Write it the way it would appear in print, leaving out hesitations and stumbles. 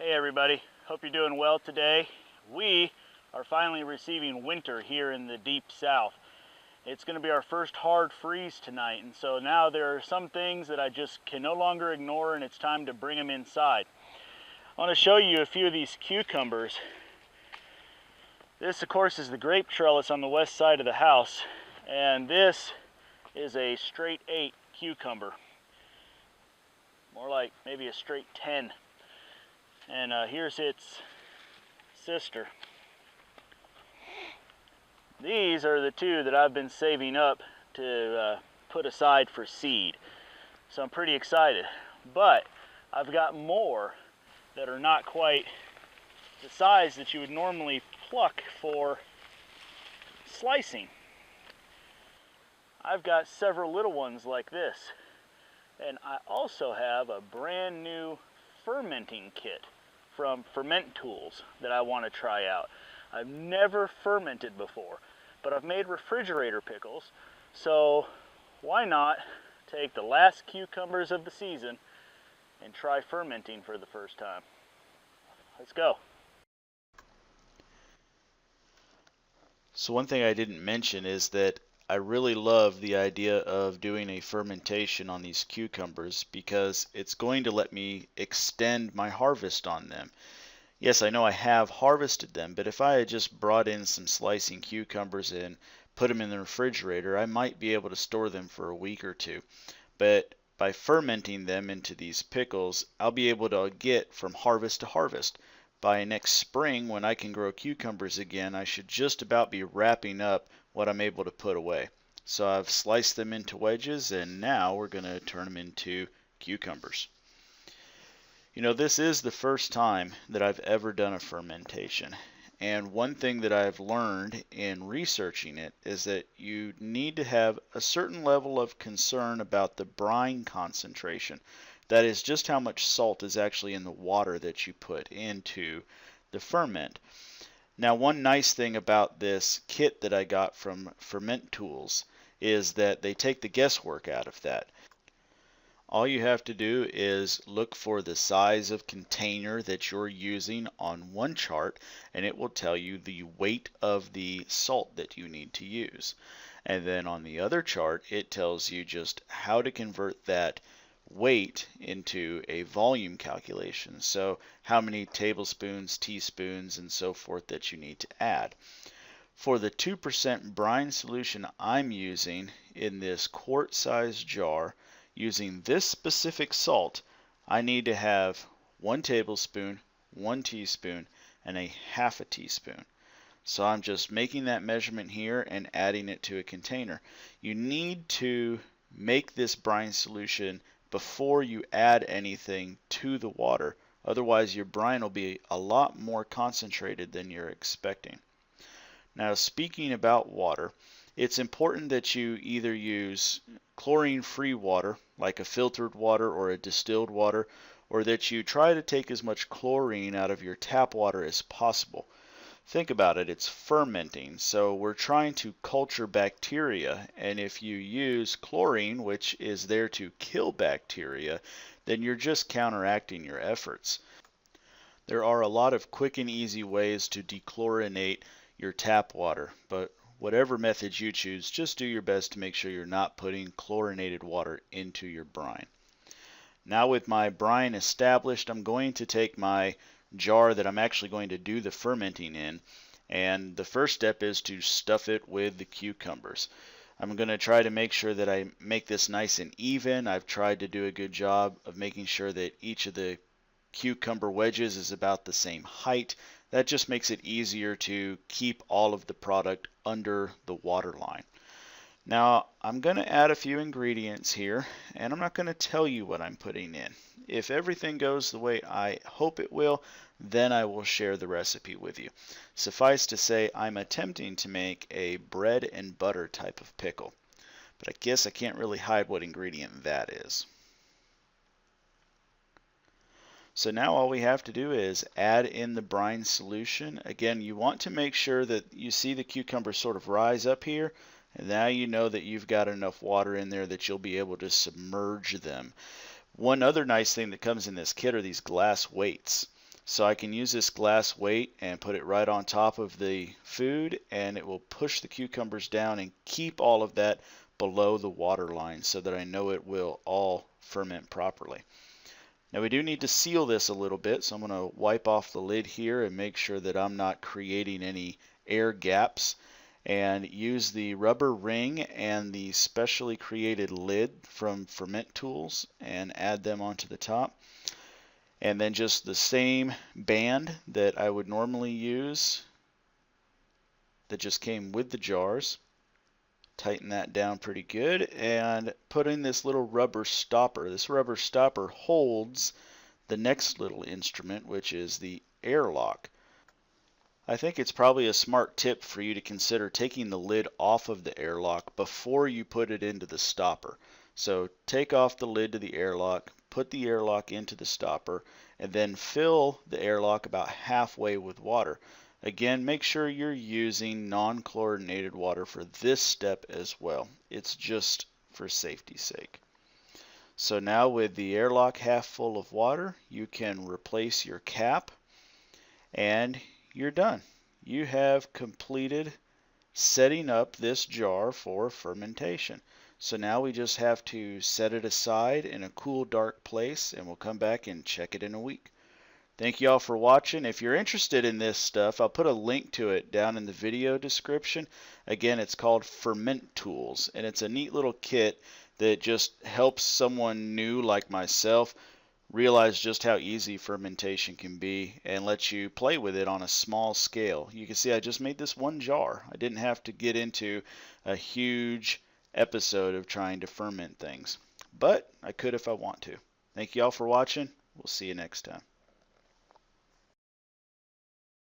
Hey everybody, hope you're doing well today. We are finally receiving winter here in the deep south. It's going to be our first hard freeze tonight, and so now there are some things that I just can no longer ignore, and it's time to bring them inside. I want to show you a few of these cucumbers. This of course is the grape trellis on the west side of the house, and this is a straight 8 cucumber. More like maybe a straight 10. And here's its sister. These are the two that I've been saving up to put aside for seed. So I'm pretty excited. But I've got more that are not quite the size that you would normally pluck for slicing. I've got several little ones like this. And I also have a brand new fermenting kit from Fermentools that I want to try out. I've never fermented before, but I've made refrigerator pickles, so why not take the last cucumbers of the season and try fermenting for the first time. Let's go. So one thing I didn't mention is that I really love the idea of doing a fermentation on these cucumbers because it's going to let me extend my harvest on them. Yes, I know I have harvested them, but if I had just brought in some slicing cucumbers and put them in the refrigerator, I might be able to store them for a week or two. But by fermenting them into these pickles, I'll be able to get from harvest to harvest. By next spring, when I can grow cucumbers again, I should just about be wrapping up what I'm able to put away. So I've sliced them into wedges, and now we're going to turn them into cucumbers. You know, this is the first time that I've ever done a fermentation. And one thing that I've learned in researching it is that you need to have a certain level of concern about the brine concentration. That is just how much salt is actually in the water that you put into the ferment. Now, one nice thing about this kit that I got from Fermentools is that they take the guesswork out of that. All you have to do is look for the size of container that you're using on one chart, and it will tell you the weight of the salt that you need to use. And then on the other chart, it tells you just how to convert that weight into a volume calculation. So how many tablespoons, teaspoons, and so forth that you need to add. For the 2% brine solution I'm using in this quart-sized jar, using this specific salt, I need to have 1 tablespoon, 1 teaspoon, and a half a teaspoon. So I'm just making that measurement here and adding it to a container. You need to make this brine solution before you add anything to the water. Otherwise, your brine will be a lot more concentrated than you're expecting. Now, speaking about water, it's important that you either use chlorine-free water, like a filtered water or a distilled water, or that you try to take as much chlorine out of your tap water as possible. Think about it, it's fermenting, so we're trying to culture bacteria, and if you use chlorine, which is there to kill bacteria, then you're just counteracting your efforts. There are a lot of quick and easy ways to dechlorinate your tap water, but whatever method you choose, just do your best to make sure you're not putting chlorinated water into your brine. Now with my brine established, I'm going to take my jar that I'm actually going to do the fermenting in, and the first step is to stuff it with the cucumbers. I'm going to try to make sure that I make this nice and even. I've tried to do a good job of making sure that each of the cucumber wedges is about the same height. That just makes it easier to keep all of the product under the water line. Now I'm going to add a few ingredients here, and I'm not going to tell you what I'm putting in. If everything goes the way I hope it will, then I will share the recipe with you. Suffice to say, I'm attempting to make a bread and butter type of pickle, but I guess I can't really hide what ingredient that is. So now all we have to do is add in the brine solution. Again, you want to make sure that you see the cucumber sort of rise up here, and now you know that you've got enough water in there that you'll be able to submerge them. One other nice thing that comes in this kit are these glass weights. So I can use this glass weight and put it right on top of the food, and it will push the cucumbers down and keep all of that below the water line so that I know it will all ferment properly. Now we do need to seal this a little bit, so I'm going to wipe off the lid here and make sure that I'm not creating any air gaps, and use the rubber ring and the specially created lid from Fermentools and add them onto the top. And then just the same band that I would normally use that just came with the jars. Tighten that down pretty good, and put in this little rubber stopper. This rubber stopper holds the next little instrument, which is the airlock. I think it's probably a smart tip for you to consider taking the lid off of the airlock before you put it into the stopper. So take off the lid to the airlock, put the airlock into the stopper, and then fill the airlock about halfway with water. Again, make sure you're using non-chlorinated water for this step as well. It's just for safety's sake. So now with the airlock half full of water, you can replace your cap and you're done. You have completed setting up this jar for fermentation. So now we just have to set it aside in a cool, dark place, and we'll come back and check it in a week. Thank you all for watching. If you're interested in this stuff, I'll put a link to it down in the video description. Again, it's called Fermentools, and it's a neat little kit that just helps someone new like myself realize just how easy fermentation can be and lets you play with it on a small scale. You can see I just made this one jar. I didn't have to get into a huge episode of trying to ferment things, but I could if I want to. Thank you all for watching. We'll see you next time.